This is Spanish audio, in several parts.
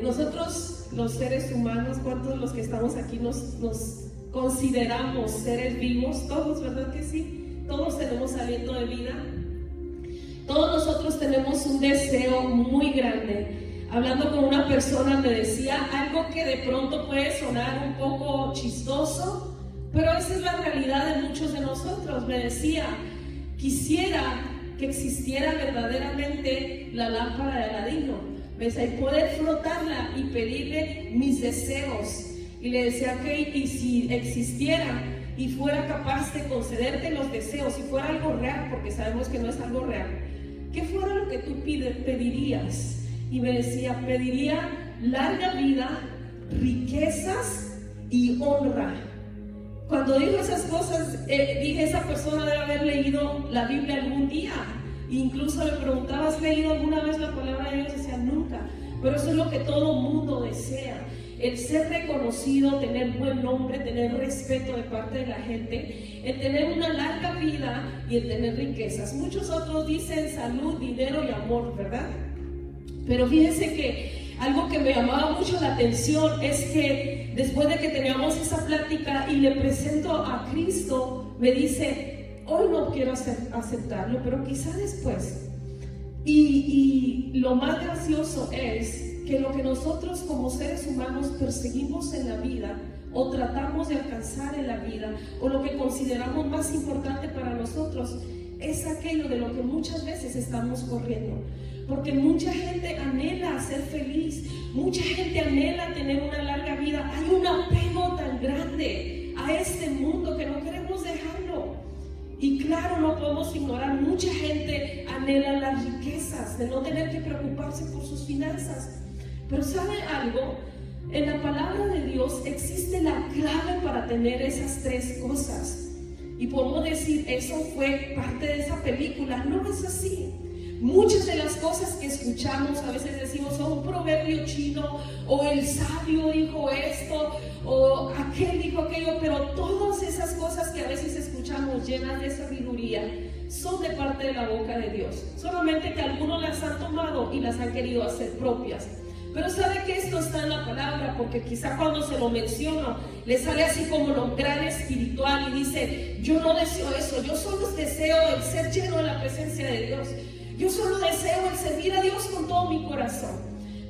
Nosotros, los seres humanos, ¿cuántos de los que estamos aquí nos consideramos seres vivos? Todos, ¿verdad que sí? Todos tenemos aliento de vida. Todos nosotros tenemos un deseo muy grande. Hablando con una persona me decía algo que de pronto puede sonar un poco chistoso, pero esa es la realidad de muchos de nosotros. Me decía, quisiera que existiera verdaderamente la lámpara de Aladino, ¿ves? Y poder frotarla y pedirle mis deseos. Y le decía, ok, y si existiera y fuera capaz de concederte los deseos, si fuera algo real, porque sabemos que no es algo real, ¿qué fuera lo que tú pedirías? Y me decía, pediría larga vida, riquezas y honra. Cuando dijo esas cosas, dije, esa persona debe haber leído la Biblia algún día. Incluso le preguntaba, ¿has leído alguna vez la palabra de Dios? Decía, nunca. Pero eso es lo que todo mundo desea. El ser reconocido, tener buen nombre, tener respeto de parte de la gente, el tener una larga vida y el tener riquezas. Muchos otros dicen salud, dinero y amor, ¿verdad? Pero fíjense que algo que me llamaba mucho la atención es que después de que teníamos esa plática y le presento a Cristo, me dice, hoy no quiero aceptarlo, pero quizá después. Y lo más gracioso es que lo que nosotros como seres humanos perseguimos en la vida o tratamos de alcanzar en la vida o lo que consideramos más importante para nosotros es aquello de lo que muchas veces estamos corriendo. Porque mucha gente anhela ser feliz, mucha gente anhela tener una larga vida. Hay un apego tan grande a este mundo que no queremos dejarlo. Y claro, no podemos ignorar, mucha gente anhela las riquezas, de no tener que preocuparse por sus finanzas. Pero ¿sabe algo? En la palabra de Dios existe la clave para tener esas tres cosas. Y podemos decir, eso fue parte de esa película. No es así. Muchas de las cosas que escuchamos, a veces decimos, un proverbio chino, o el sabio dijo esto, o aquel dijo aquello, pero todas esas cosas que a veces escuchamos llenas de sabiduría son de parte de la boca de Dios. Solamente que algunos las han tomado y las han querido hacer propias. Pero sabe que esto está en la palabra, porque quizá cuando se lo menciono le sale así como lo gran espiritual y dice, yo no deseo eso, yo solo deseo el ser lleno de la presencia de Dios. Yo solo deseo el servir a Dios con todo mi corazón.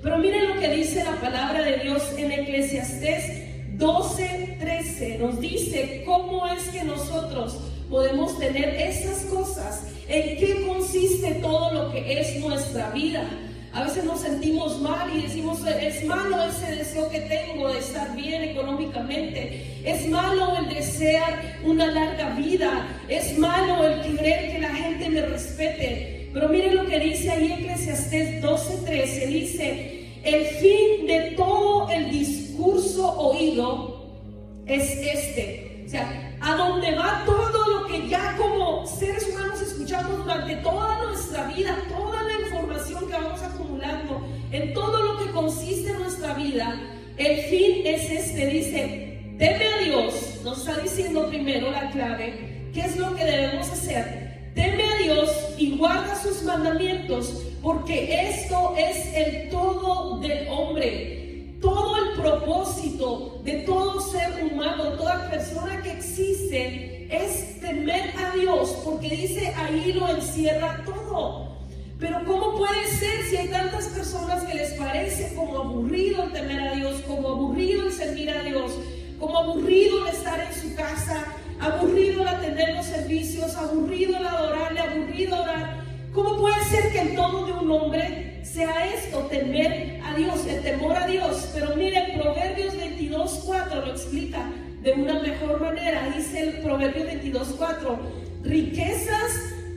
Pero miren lo que dice la palabra de Dios en Eclesiastés 12:13. Nos dice cómo es que nosotros podemos tener esas cosas, en qué consiste todo lo que es nuestra vida. A veces nos sentimos mal y decimos, es malo ese deseo que tengo de estar bien económicamente, es malo el desear una larga vida, es malo el querer que la gente me respete. Pero miren lo que dice ahí Eclesiastés 12:13, dice, el fin de todo el discurso oído es este. O sea, a donde va todo lo que ya como seres humanos escuchamos durante toda nuestra vida, toda la información que vamos acumulando, en todo lo que consiste en nuestra vida, el fin es este, dice, teme a Dios, nos está diciendo primero la clave, ¿qué es lo que debemos hacer? Teme a Dios y guarda sus mandamientos, porque esto es el todo del hombre. Todo el propósito de todo ser humano, toda persona que existe, es temer a Dios, porque dice ahí lo encierra todo. Pero ¿cómo puede ser si hay tantas personas que les parece como aburrido el temer a Dios, como aburrido el servir a Dios, como aburrido el estar en su casa, aburrido el atender los servicios, aburrido el adorarle, aburrido orar? ¿Cómo puede ser que el todo de un hombre sea esto, temer a Dios, el temor a Dios? Pero miren, Proverbios 22:4 lo explica de una mejor manera. Dice el Proverbio 22:4, riquezas,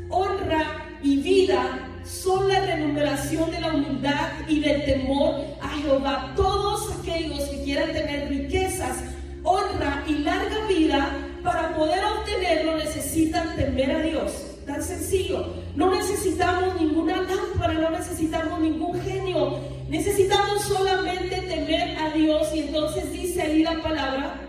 honra y vida son la remuneración de la humildad y del temor a Jehová. Todos aquellos que quieran tener riquezas, honra y larga vida, para poder obtenerlo necesitan temer a Dios. Tan sencillo. No necesitamos ninguna lámpara, no necesitamos ningún genio, necesitamos solamente temer a Dios. Y entonces dice ahí la palabra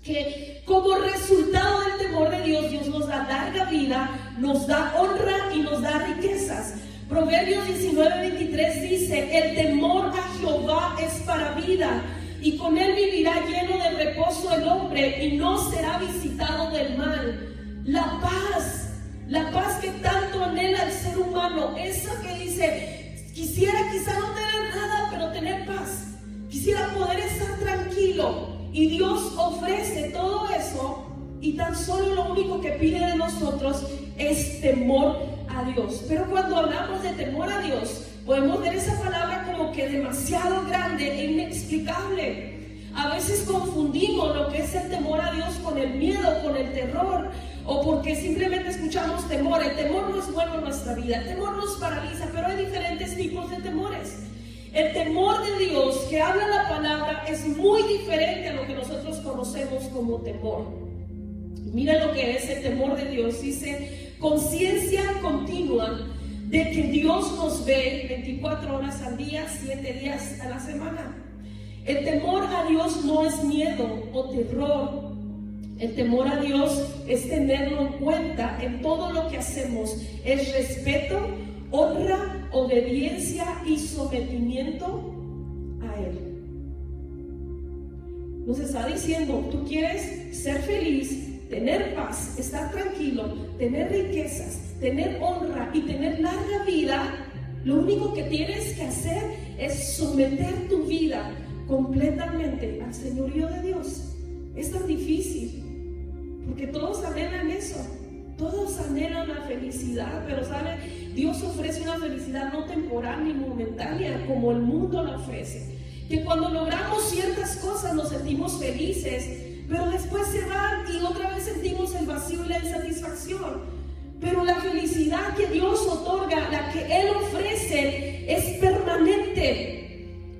que como resultado del temor de Dios, Dios nos da larga vida, nos da honra y nos da riquezas. Proverbios 19:23 dice, el temor a Jehová Jehová es para vida, y con él vivirá lleno de reposo el hombre, y no será visitado del mal. La paz que tanto anhela el ser humano, esa que dice, quisiera quizá no tener nada, pero tener paz, quisiera poder estar tranquilo, y Dios ofrece todo eso, y tan solo lo único que pide de nosotros es temor a Dios. Pero cuando hablamos de temor a Dios, podemos ver esa palabra como que demasiado grande e inexplicable. A veces confundimos lo que es el temor a Dios con el miedo, con el terror, o porque simplemente escuchamos temor. El temor no es bueno en nuestra vida, el temor nos paraliza, pero hay diferentes tipos de temores. El temor de Dios que habla la palabra es muy diferente a lo que nosotros conocemos como temor. Mira lo que es el temor de Dios. Dice, conciencia continua de que Dios nos ve 24 horas al día, 7 días a la semana. El temor a Dios no es miedo o terror. El temor a Dios es tenerlo en cuenta en todo lo que hacemos. Es respeto, honra, obediencia y sometimiento a Él. Nos está diciendo, tú quieres ser feliz, tener paz, estar tranquilo, tener riquezas, tener honra y tener larga vida. Lo único que tienes que hacer es someter tu vida completamente al señorío de Dios. Es tan difícil, porque todos anhelan eso, todos anhelan la felicidad, pero ¿sabe? Dios ofrece una felicidad no temporal ni momentánea como el mundo la ofrece, que cuando logramos ciertas cosas nos sentimos felices, pero después se van y otra vez sentimos el vacío y la insatisfacción. Pero la felicidad que Dios otorga, la que Él ofrece, es permanente,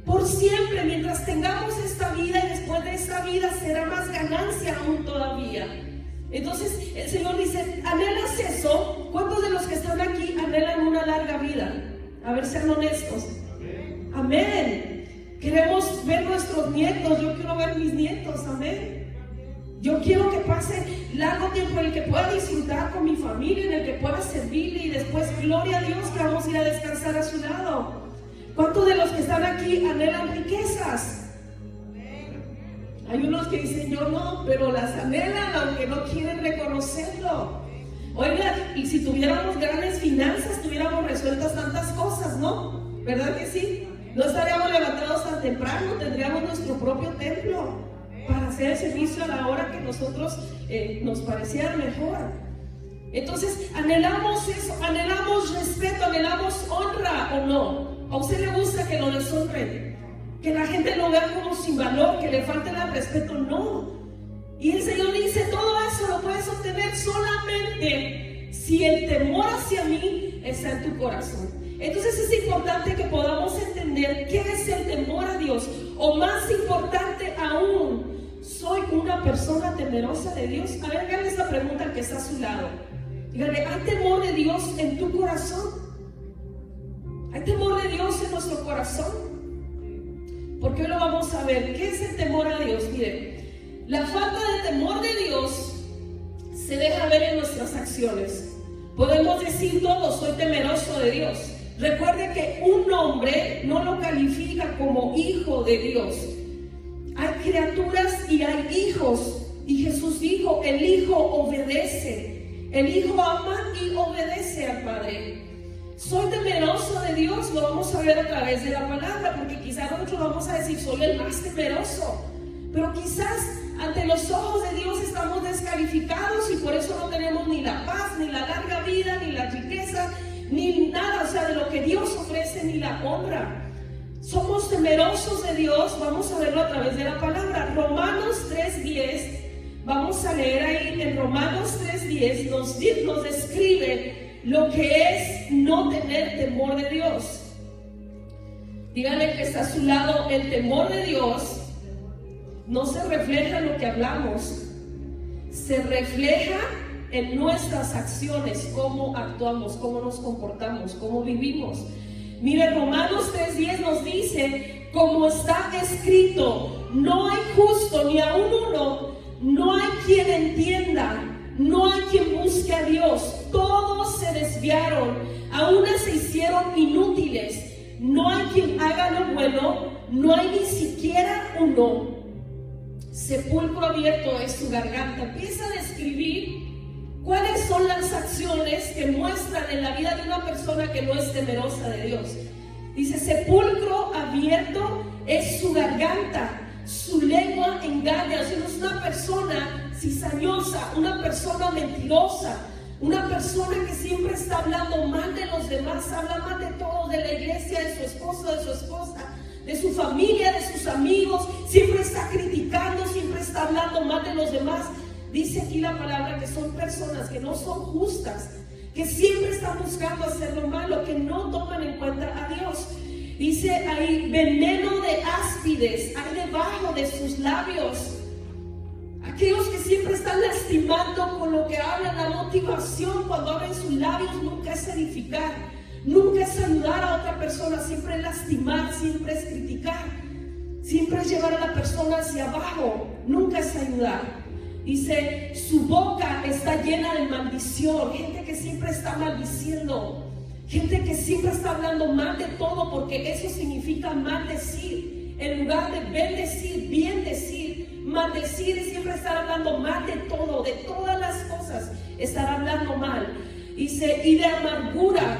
por siempre, mientras tengamos esta vida, y después de esta vida será más ganancia aún todavía. Entonces el Señor dice, ¿anhelas eso? ¿Cuántos de los que están aquí anhelan una larga vida? A ver, sean honestos. Amén. Queremos ver nuestros nietos. Yo quiero ver mis nietos. Amén. Yo quiero que pase largo tiempo en el que pueda disfrutar con mi familia, en el que pueda servirle, y después, gloria a Dios, que vamos a ir a descansar a su lado. ¿Cuántos de los que están aquí anhelan riquezas? Hay unos que dicen, yo no, pero las anhelan aunque no quieren reconocerlo. Oiga, y si tuviéramos grandes finanzas, tuviéramos resueltas tantas cosas, ¿no? ¿Verdad que sí? No estaríamos levantados tan temprano, tendríamos nuestro propio templo para hacer el servicio a la hora que nosotros nos pareciera mejor. Entonces, anhelamos eso, anhelamos respeto, anhelamos honra, ¿o no? ¿A usted le gusta que lo deshonren? Que la gente lo vea como sin valor, que le falte el respeto. No. Y el Señor dice, todo eso lo puedes obtener solamente si el temor hacia mí está en tu corazón. Entonces es importante que podamos entender qué es el temor a Dios. O más importante aún, ¿soy una persona temerosa de Dios? A ver, háganle esta pregunta al que está a su lado. Dígale, ¿hay temor de Dios en tu corazón? ¿Hay temor de Dios en nuestro corazón? Porque hoy lo vamos a ver. ¿Qué es el temor a Dios? Mire, la falta de temor de Dios se deja ver en nuestras acciones. Podemos decir todos, soy temeroso de Dios. Recuerde que un hombre no lo califica como hijo de Dios. Hay criaturas y hay hijos. Y Jesús dijo, el hijo obedece. El hijo ama y obedece al Padre. Soy temeroso de Dios, lo vamos a ver a través de la palabra, porque quizás nosotros vamos a decir, soy el más temeroso. Pero quizás ante los ojos de Dios estamos descalificados y por eso no tenemos ni la paz, ni la larga vida, ni la riqueza, ni nada, o sea, de lo que Dios ofrece, ni la honra. Somos temerosos de Dios, vamos a verlo a través de la palabra. Romanos 3:10, vamos a leer ahí en Romanos 3:10, nos describe lo que es no tener temor de Dios. Díganle que está a su lado, el temor de Dios no se refleja en lo que hablamos, se refleja en nuestras acciones, cómo actuamos, cómo nos comportamos, cómo vivimos. Mire, Romanos 3:10 nos dice, como está escrito, no hay justo ni aun uno, no hay quien entienda, no hay quien busque a Dios, todos se desviaron, a una se hicieron inútiles, no hay quien haga lo bueno, no hay ni siquiera uno. Sepulcro abierto es su garganta. Empieza a describir cuáles son las acciones que muestran en la vida de una persona que no es temerosa de Dios. Dice, sepulcro abierto es su garganta, su lengua engaña. O sea, no es una persona cizañosa, una persona mentirosa, una persona que siempre está hablando mal de los demás, habla mal de todos, de la iglesia, de su esposo, de su esposa, de su familia, de sus amigos, siempre está criticando, siempre está hablando mal de los demás. Dice aquí la palabra que son personas que no son justas, que siempre están buscando hacer lo malo, que no toman en cuenta a Dios. Dice ahí, veneno de áspides hay debajo de sus labios. Aquellos que siempre están lastimando con lo que hablan, la motivación cuando abren sus labios nunca es edificar, nunca es ayudar a otra persona, siempre es lastimar, siempre es criticar, siempre es llevar a la persona hacia abajo, nunca es ayudar. Dice, su boca está llena de maldición, gente que siempre está maldiciendo, gente que siempre está hablando mal de todo, porque eso significa maldecir, en lugar de bendecir, bien decir, maldecir es siempre estar hablando mal de todo, de todas las cosas, estar hablando mal. Dice, y de amargura,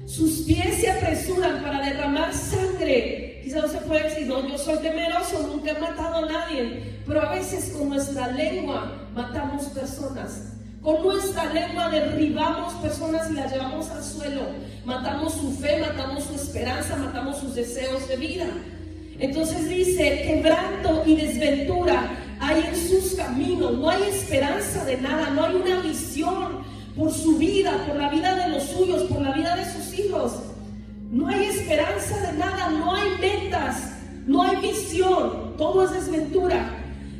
sus pies se apresuran para derramar sangre. Quizás no se puede decir, no, yo soy temeroso, nunca he matado a nadie, pero a veces con nuestra lengua matamos personas. Con nuestra lengua derribamos personas y las llevamos al suelo. Matamos su fe, matamos su esperanza, matamos sus deseos de vida. Entonces dice, quebranto y desventura hay en sus caminos. No hay esperanza de nada, no hay una visión por su vida, por la vida de los suyos, por la vida de sus hijos. No hay esperanza de nada, no hay metas, no hay visión, todo es desventura.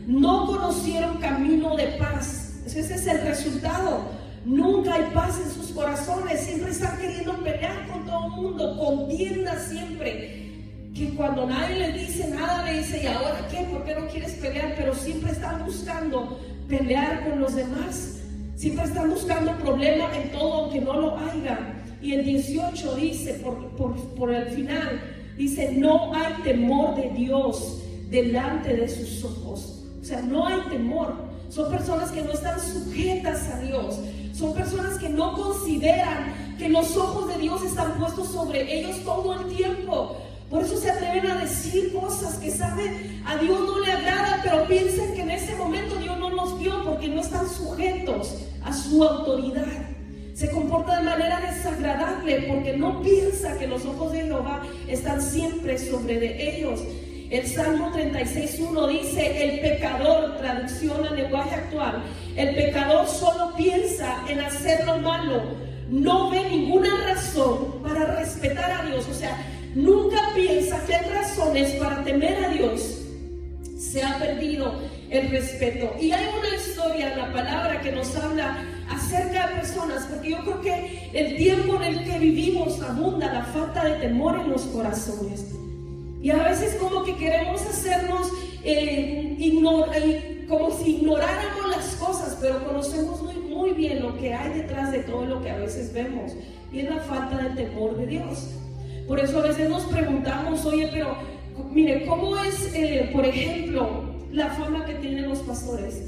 No conocieron camino de paz. Ese es el resultado. Nunca hay paz en sus corazones, siempre están queriendo pelear con todo el mundo, contienda siempre. Que cuando nadie les dice nada, le dice, ¿y ahora qué? ¿Por qué no quieres pelear? Pero siempre están buscando pelear con los demás. Siempre están buscando problemas en todo, aunque no lo haya. Y el 18 dice, por el final, dice, no hay temor de Dios delante de sus ojos. O sea, no hay temor. Son personas que no están sujetas a Dios. Son personas que no consideran que los ojos de Dios están puestos sobre ellos todo el tiempo. Por eso se atreven a decir cosas que saben a Dios no le agrada, pero piensan que en ese momento Dios no los vio porque no están sujetos a su autoridad. Se comporta de manera desagradable porque no piensa que los ojos de Jehová están siempre sobre de ellos. El Salmo 36:1 dice, el pecador, traducción al lenguaje actual, el pecador solo piensa en hacer lo malo, no ve ninguna razón para respetar a Dios. O sea, nunca piensa que hay razones para temer a Dios. Se ha perdido el respeto. Y hay una historia en la palabra que nos habla acerca de personas, porque yo creo que el tiempo en el que vivimos abunda la falta de temor en los corazones. Y a veces como que queremos hacernos como si ignoráramos las cosas, pero conocemos muy bien lo que hay detrás de todo lo que a veces vemos, y es la falta de temor de Dios. Por eso a veces nos preguntamos, oye, pero mire, ¿cómo es, por ejemplo, la fama que tienen los pastores?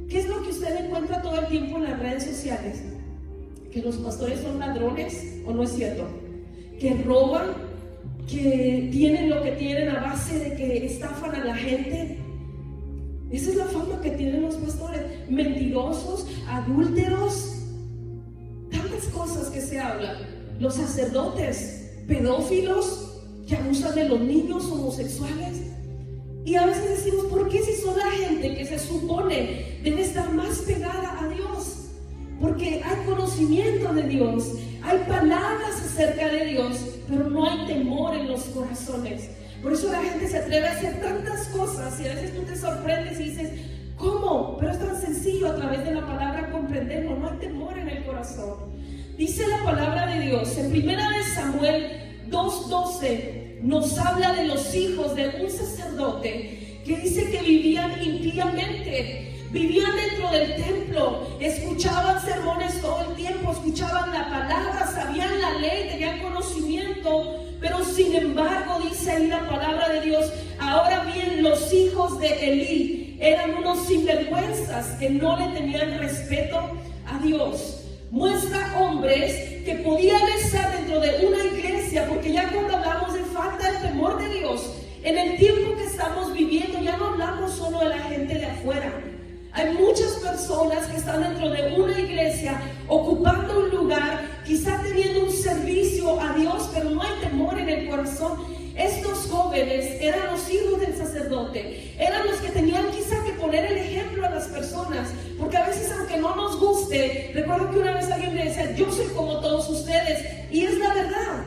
¿Qué es lo que usted encuentra todo el tiempo en las redes sociales? ¿Que los pastores son ladrones o no es cierto? ¿Que roban? ¿Que tienen lo que tienen a base de que estafan a la gente? Esa es la fama que tienen los pastores. Mentirosos, adúlteros, tantas cosas que se hablan. Los sacerdotes, pedófilos que abusan de los niños, homosexuales. Y a veces decimos, ¿por qué si son la gente que se supone debe estar más pegada a Dios? Porque hay conocimiento de Dios, hay palabras acerca de Dios, pero no hay temor en los corazones. Por eso la gente se atreve a hacer tantas cosas y a veces tú te sorprendes y dices, ¿cómo? Pero es tan sencillo a través de la palabra comprenderlo. No hay temor en el corazón. Dice la palabra de Dios en 1 Samuel 2:12, nos habla de los hijos de un sacerdote que dice que vivían impíamente. Vivían dentro del templo, escuchaban sermones todo el tiempo, escuchaban la palabra, sabían la ley, tenían conocimiento, Pero sin embargo, dice ahí la palabra de Dios, ahora bien, los hijos de Elí eran unos sinvergüenzas que no le tenían respeto a Dios. Muestra hombres que podían estar dentro de una iglesia, porque ya cuando hablamos de falta de temor de Dios, en el tiempo que estamos viviendo, ya no hablamos solo de la gente de afuera. Hay muchas personas que están dentro de una iglesia, ocupando un lugar, quizá teniendo un servicio a Dios, pero no hay temor en el corazón. Estos jóvenes eran los hijos del sacerdote, eran los que tenían quizá que poner el ejemplo a las personas, porque a veces, aunque no nos guste, recuerdo que una vez alguien me decía, yo soy como todos ustedes, y es la verdad,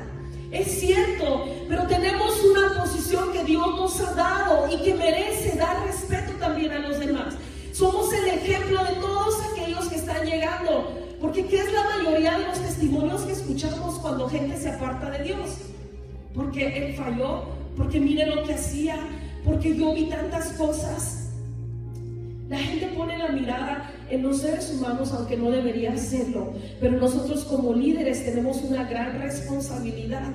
es cierto, pero tenemos una posición que Dios nos ha dado y que merece dar respeto también a los demás. Somos el ejemplo de todos aquellos que están llegando, porque ¿qué es la mayoría de los testimonios que escuchamos cuando gente se aparta de Dios? Porque él falló, porque mire lo que hacía, porque yo vi tantas cosas. La gente pone la mirada en los seres humanos, aunque no debería hacerlo, pero nosotros como líderes tenemos una gran responsabilidad.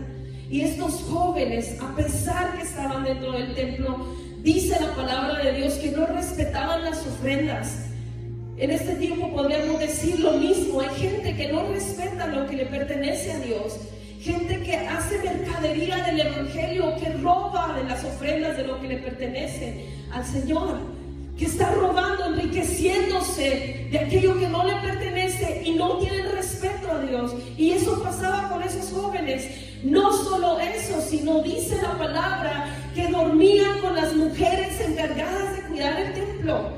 Y estos jóvenes, a pesar que estaban dentro del templo, dice la palabra de Dios que no respetaban las ofrendas. En este tiempo podríamos decir lo mismo. Hay gente que no respeta lo que le pertenece a Dios. Gente que hace mercadería del evangelio, que roba de las ofrendas de lo que le pertenece al Señor, que está robando, enriqueciéndose de aquello que no le pertenece y no tienen respeto a Dios. Y eso pasaba con esos jóvenes. No solo eso, sino dice la palabra que dormían con las mujeres encargadas de cuidar el templo.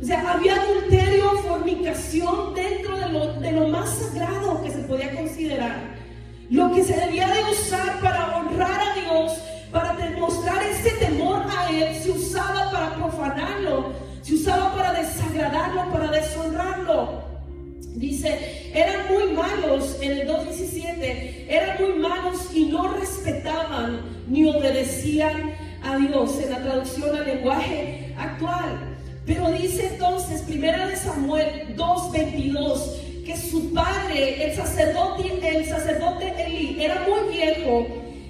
O sea, había adulterio, fornicación dentro de lo más sagrado que se podía considerar. Lo que se debía de usar para honrar a Dios, para demostrar ese temor a Él, se usaba para profanarlo, se usaba para desagradarlo, para deshonrarlo. Dice, eran muy malos, en el 2:17, eran muy malos y no respetaban ni obedecían a Dios, en la traducción al lenguaje actual. Pero dice entonces, 1 Samuel 2:22, que su padre, el sacerdote Elí, era muy viejo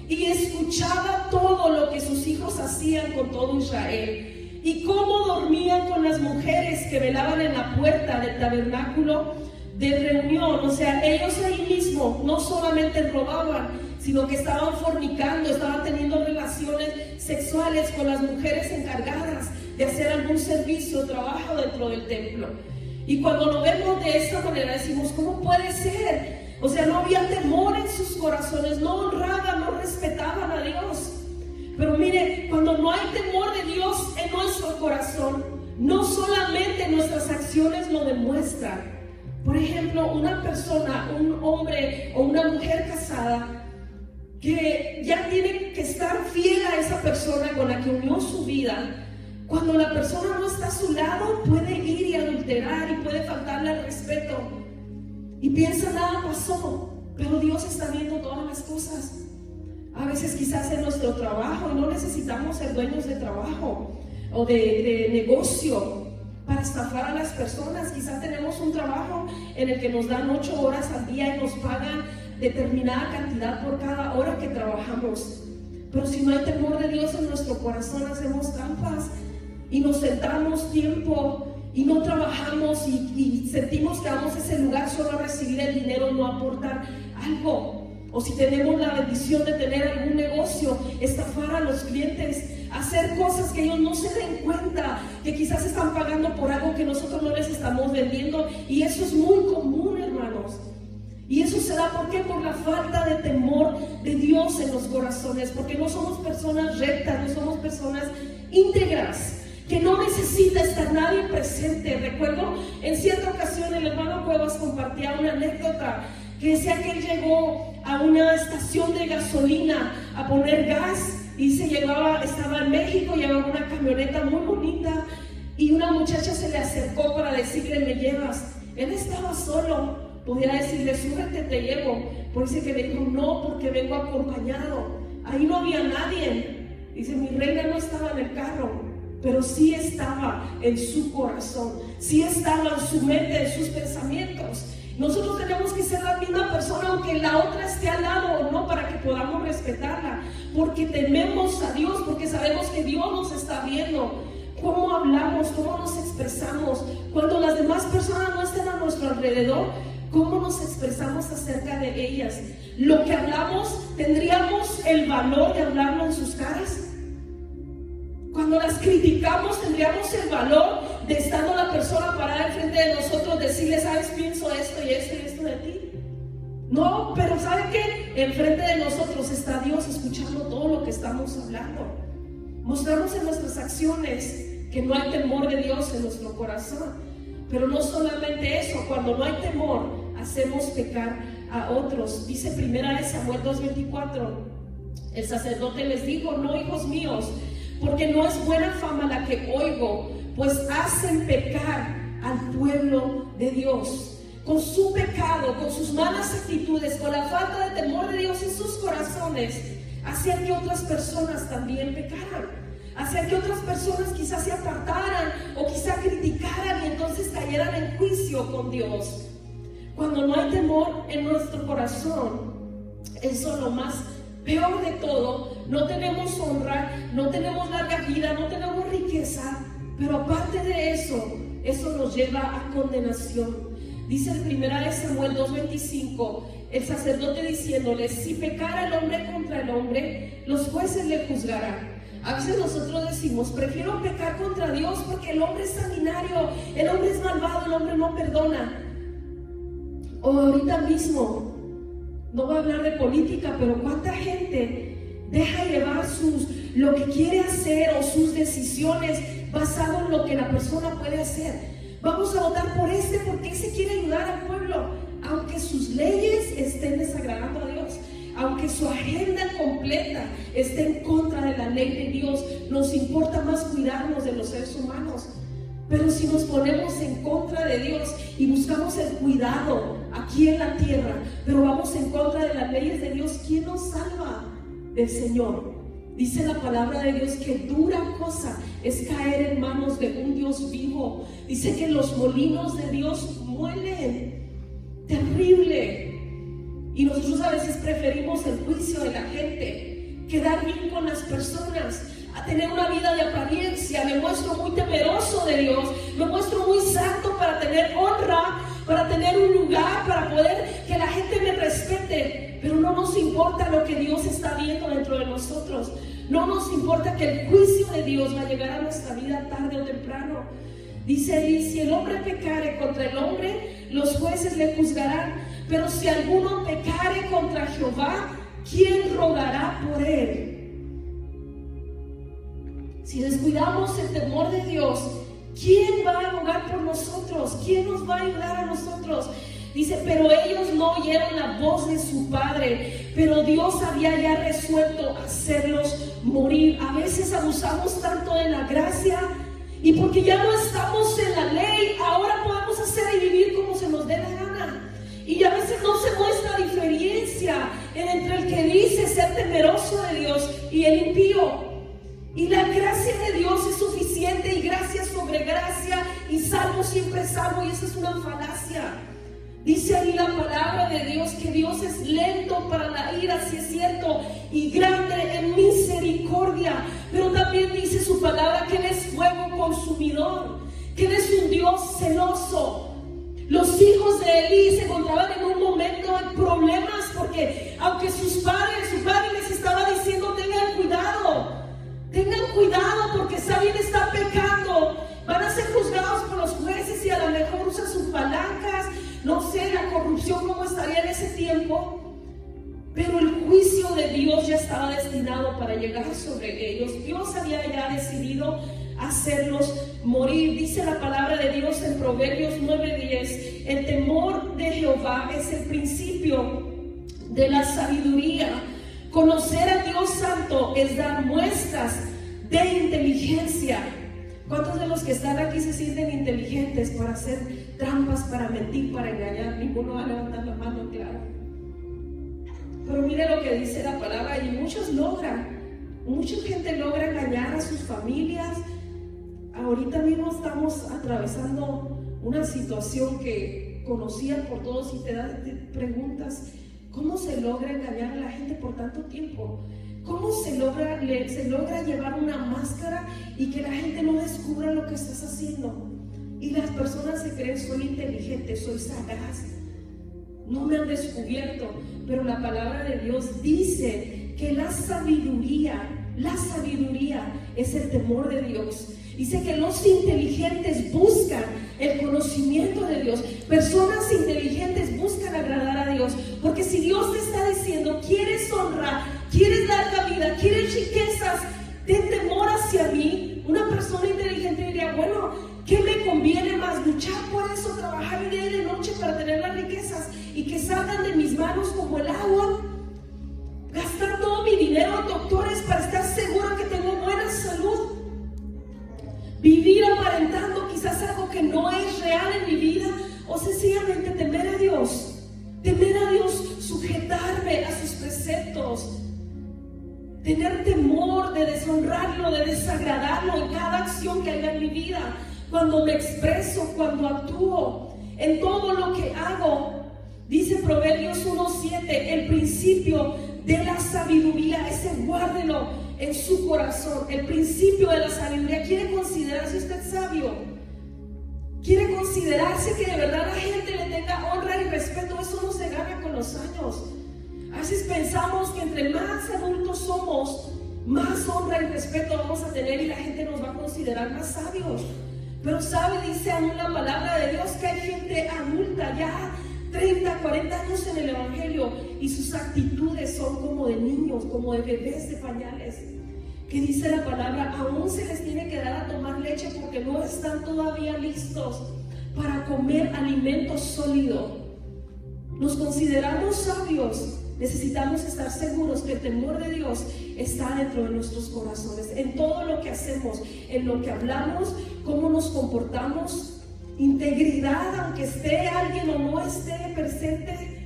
y escuchaba todo lo que sus hijos hacían con todo Israel, y cómo dormían con las mujeres que velaban en la puerta del tabernáculo de reunión. O sea, ellos ahí mismo no solamente robaban, sino que estaban fornicando, estaban teniendo relaciones sexuales con las mujeres encargadas de hacer algún servicio o trabajo dentro del templo. Y cuando lo vemos de esta manera decimos, ¿cómo puede ser? O sea, no había temor en sus corazones, no honraban, no respetaban a Dios. Pero mire, cuando no hay temor de Dios en nuestro corazón, no solamente nuestras acciones lo demuestran. Por ejemplo, una persona, un hombre o una mujer casada, que ya tiene que estar fiel a esa persona con la que unió su vida. Cuando la persona no está a su lado, puede ir y adulterar y puede faltarle al respeto. Y piensa, nada pasó, pero Dios está viendo todas las cosas. A veces quizás en nuestro trabajo, y no necesitamos ser dueños de trabajo o de negocio para estafar a las personas. Quizás tenemos un trabajo en el que nos dan 8 horas al día y nos pagan determinada cantidad por cada hora que trabajamos. Pero si no hay temor de Dios en nuestro corazón, hacemos trampas y nos sentamos tiempo y no trabajamos y sentimos que vamos a ese lugar solo a recibir el dinero y no aportar algo. O si tenemos la bendición de tener algún negocio, estafar a los clientes, hacer cosas que ellos no se den cuenta, que quizás están pagando por algo que nosotros no les estamos vendiendo. Y eso es muy común, hermanos. Y eso se da, ¿por qué? Por la falta de temor de Dios en los corazones, porque no somos personas rectas, no somos personas íntegras, que no necesita estar nadie presente. Recuerdo en cierta ocasión el hermano Cuevas compartía una anécdota que decía que él llegó a una estación de gasolina a poner gas y estaba en México, llevaba una camioneta muy bonita y una muchacha se le acercó para decirle, ¿me llevas? Él estaba solo, podía decirle, súbete, te llevo. Por eso que le dijo, no, porque vengo acompañado. Ahí no había nadie. Dice, mi reina no estaba en el carro, pero sí estaba en su corazón, sí estaba en su mente, en sus pensamientos. Nosotros tenemos que ser la misma persona aunque la otra esté al lado o no, para que podamos respetarla, porque tememos a Dios, porque sabemos que Dios nos está viendo. Cómo hablamos, cómo nos expresamos, cuando las demás personas no estén a nuestro alrededor, cómo nos expresamos acerca de ellas. Lo que hablamos, ¿tendríamos el valor de hablarlo en sus caras? Cuando las criticamos, ¿tendríamos el valor de, estando la persona parada enfrente de nosotros, decirle, sabes, pienso esto y esto y esto de ti? No, pero ¿sabe qué? Enfrente de nosotros está Dios escuchando todo lo que estamos hablando. Mostrarnos en nuestras acciones que no hay temor de Dios en nuestro corazón. Pero no solamente eso, cuando no hay temor, hacemos pecar a otros. Dice 1 Samuel 2:24, el sacerdote les dijo, no, hijos míos, porque no es buena fama la que oigo, pues hacen pecar al pueblo de Dios. Con su pecado, con sus malas actitudes, con la falta de temor de Dios en sus corazones, hacían que otras personas también pecaran, hacían que otras personas quizás se apartaran o quizás criticaran y entonces cayeran en juicio con Dios. Cuando no hay temor en nuestro corazón, eso es lo más peor de todo. No tenemos honra, no tenemos larga vida, no tenemos riqueza, pero aparte de eso, eso nos lleva a condenación. Dice en 1 Samuel 2:25, el sacerdote diciéndole, si pecara el hombre contra el hombre, los jueces le juzgarán. A veces nosotros decimos, prefiero pecar contra Dios porque el hombre es sanguinario, el hombre es malvado, el hombre no perdona. O ahorita mismo, no voy a hablar de política, pero cuánta gente deja llevar lo que quiere hacer o sus decisiones basado en lo que la persona puede hacer. Vamos a votar por porque ese quiere ayudar al pueblo, aunque sus leyes estén desagradando a Dios, aunque su agenda completa esté en contra de la ley de Dios. Nos importa más cuidarnos de los seres humanos. Pero si nos ponemos en contra de Dios y buscamos el cuidado aquí en la tierra, pero vamos en contra de las leyes de Dios, ¿quién nos salva del Señor? Dice la palabra de Dios que dura cosa es caer en manos de un Dios vivo. Dice que los molinos de Dios muelen. Terrible. Y nosotros a veces preferimos el juicio de la gente, quedar bien con las personas, a tener una vida de apariencia. Me muestro muy temeroso de Dios, me muestro muy santo para tener honra, para tener un lugar, para poder que la gente me respete. Pero no nos importa lo que Dios está viendo dentro de nosotros. No nos importa que el juicio de Dios va a llegar a nuestra vida tarde o temprano. Dice ahí, si el hombre pecare contra el hombre, los jueces le juzgarán. Pero si alguno pecare contra Jehová, ¿quién rogará por él? Si descuidamos el temor de Dios, ¿quién va a rogar por nosotros? ¿Quién nos va a ayudar a nosotros? Dice, pero ellos no oyeron la voz de su padre, pero Dios había ya resuelto hacerlos morir. A veces abusamos tanto de la gracia y porque ya no estamos en la ley, ahora podemos hacer y vivir como se nos dé la gana. Y a veces no se muestra diferencia entre el que dice ser temeroso de Dios y el impío. Y la gracia de Dios es suficiente, y gracia sobre gracia, y salvo siempre salvo, y esa es una falacia. Dice ahí la palabra de Dios que Dios es lento para la ira, si es cierto, y grande en misericordia. Pero también dice su palabra que Él es fuego consumidor, que Él es un Dios celoso. Los hijos de Elí se encontraban en un momento de problemas porque aunque su padre les estaba diciendo tengan cuidado porque Saúl está pecando, van a ser juzgados por los jueces y a lo mejor usan sus palancas, no sé la corrupción cómo estaría en ese tiempo, pero el juicio de Dios ya estaba destinado para llegar sobre ellos. Dios había ya decidido hacerlos morir. Dice la palabra de Dios en Proverbios 9:10, el temor de Jehová es el principio de la sabiduría. Conocer a Dios Santo es dar muestras de inteligencia. ¿Cuántos de los que están aquí se sienten inteligentes para hacer trampas, para mentir, para engañar? Ninguno va a levantar la mano, claro. Pero mire lo que dice la palabra, y muchos logran. Mucha gente logra engañar a sus familias. Ahorita mismo estamos atravesando una situación que conocida por todos, y te preguntas, ¿cómo se logra engañar a la gente por tanto tiempo? ¿Cómo se logra llevar una máscara y que la gente no descubra lo que estás haciendo? Y las personas se creen, soy inteligente, soy sagaz, no me han descubierto. Pero la palabra de Dios dice que la sabiduría es el temor de Dios. Dice que los inteligentes buscan el conocimiento de Dios. Personas inteligentes buscan agradar a Dios, porque si Dios te está diciendo, quieres honrar, quieres larga vida, quieres riquezas, ten temor hacia mí, una persona inteligente diría, bueno, ¿qué me conviene más? Luchar por eso, trabajar día y de noche para tener las riquezas y que salgan de mis manos como el agua, gastar todo mi dinero en doctores para estar segura que tengo buena salud, vivir aparentando quizás algo que no es real en mi vida, o sencillamente temer a Dios, sujetarme a sus preceptos, tener temor de deshonrarlo, de desagradarlo en cada acción que haga en mi vida, cuando me expreso, cuando actúo, en todo lo que hago. Dice Proverbios 1:7, el principio de la sabiduría, ese guárdelo en su corazón. El principio de la sabiduría. ¿Quiere considerarse usted sabio? ¿Quiere considerarse que de verdad la gente le tenga honra y respeto? Eso no se gana con los años. A veces pensamos que entre más adultos somos, más honra y respeto vamos a tener y la gente nos va a considerar más sabios. Pero sabe, dice aún la palabra de Dios, que hay gente adulta ya 30, 40 años en el evangelio y sus actitudes son como de niños, como de bebés de pañales, que dice la palabra, aún se les tiene que dar a tomar leche porque no están todavía listos para comer alimento sólido. Nos consideramos sabios. Necesitamos estar seguros que el temor de Dios está dentro de nuestros corazones, en todo lo que hacemos, en lo que hablamos, cómo nos comportamos. Integridad, aunque esté alguien o no esté presente,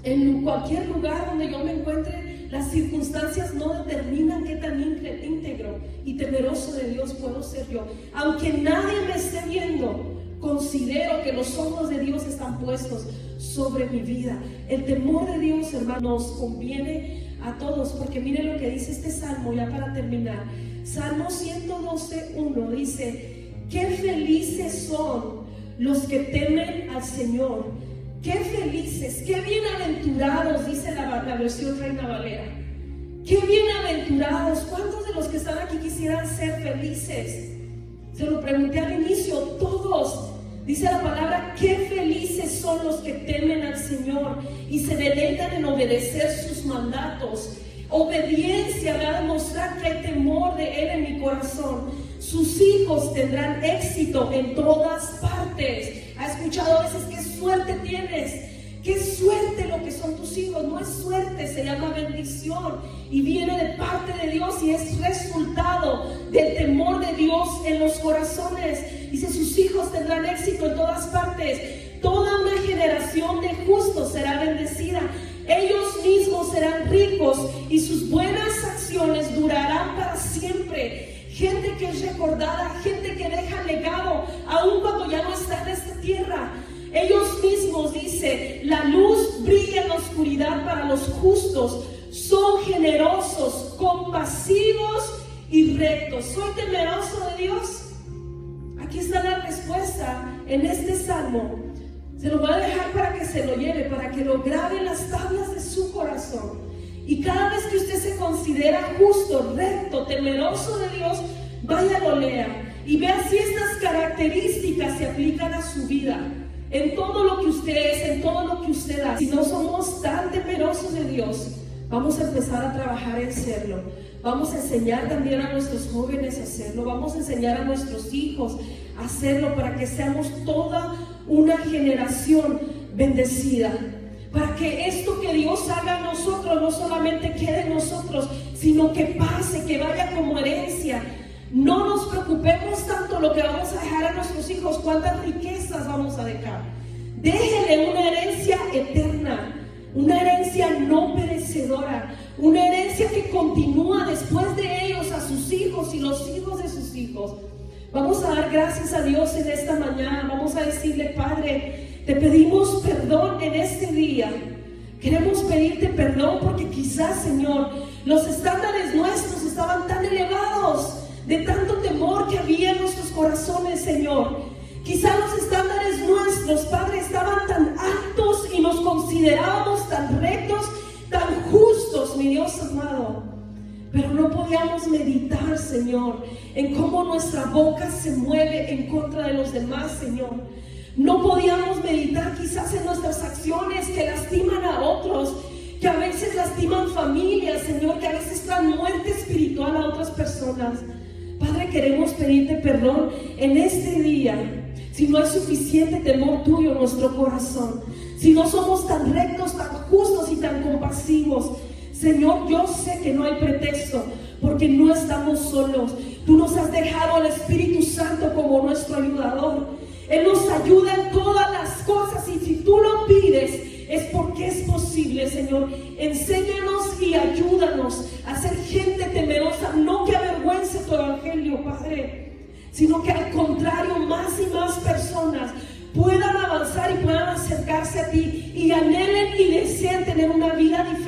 en cualquier lugar donde yo me encuentre, las circunstancias no determinan qué tan íntegro y temeroso de Dios puedo ser yo. Aunque nadie me esté viendo, considero que los ojos de Dios están puestos sobre mi vida. El temor de Dios, hermano, nos conviene a todos, porque miren lo que dice este salmo, ya para terminar. Salmo 112:1 dice, qué felices son los que temen al Señor. Qué felices, qué bienaventurados, dice la versión Reina Valera. Qué bienaventurados. ¿Cuántos de los que están aquí quisieran ser felices? Se lo pregunté al inicio, todos. Dice la palabra, qué felices son los que temen al Señor y se deleitan en obedecer sus mandatos. Obediencia va a demostrar que hay temor de Él en mi corazón. Sus hijos tendrán éxito en todas partes. ¿Ha escuchado a veces qué suerte tienes? Qué suerte lo que son tus hijos. No es suerte, se llama bendición y viene de parte de Dios y es resultado del temor de Dios en los corazones. Dice, sus hijos tendrán éxito en todas partes. Toda una generación de justos será bendecida. Ellos mismos serán ricos y sus buenas acciones durarán para siempre. Gente que es recordada, gente que deja legado, aun cuando ya no está en esta tierra. Ellos mismos, dice, la luz brilla en la oscuridad para los justos. Son generosos, compasivos y rectos. ¿Soy temeroso de Dios? Aquí está la respuesta en este salmo. Se lo voy a dejar para que se lo lleve, para que lo grabe en las tablas de su corazón. Y cada vez que usted se considera justo, recto, temeroso de Dios, vaya, lo lea y vea si estas características se aplican a su vida, en todo lo que usted es, en todo lo que usted hace. Si no somos tan temerosos de Dios, vamos a empezar a trabajar en serlo. Vamos a enseñar también a nuestros jóvenes a hacerlo. Vamos a enseñar a nuestros hijos a hacerlo para que seamos toda una generación bendecida. Para que esto que Dios haga en nosotros no solamente quede en nosotros, sino que pase, que vaya como herencia. No nos preocupemos tanto lo que vamos a dejar a nuestros hijos, cuántas riquezas vamos a dejar. Déjenle una herencia eterna, una herencia no perecedora, una herencia que continúa después de ellos a sus hijos y los hijos de sus hijos. Vamos a dar gracias a Dios en esta mañana. Vamos a decirle, Padre, Te pedimos perdón en este día. Queremos pedirte perdón porque quizás, Señor, los estándares nuestros estaban tan elevados, de tanto temor que había en nuestros corazones, Señor. Quizás los estándares nuestros, Padre, estaban tan altos y nos considerábamos tan rectos, tan justos, mi Dios amado. Pero no podíamos meditar, Señor, en cómo nuestra boca se mueve en contra de los demás, Señor. No podíamos meditar quizás en nuestras acciones que lastiman a otros, que a veces lastiman familias, Señor, que a veces traen muerte espiritual a otras personas. Padre, queremos pedirte perdón en este día. Si no hay suficiente temor tuyo en nuestro corazón, si no somos tan rectos, tan justos y tan compasivos, Señor, yo sé que no hay pretexto, porque no estamos solos. Tú nos has dejado al Espíritu Santo como nuestro ayudador. Él nos ayuda en todas las cosas, y si tú lo pides, es porque es posible, Señor. Enséñanos y ayúdanos a ser gente temerosa, no que avergüence tu evangelio, Padre, sino que al contrario, más y más personas puedan avanzar y puedan acercarse a ti y anhelen y deseen tener una vida diferente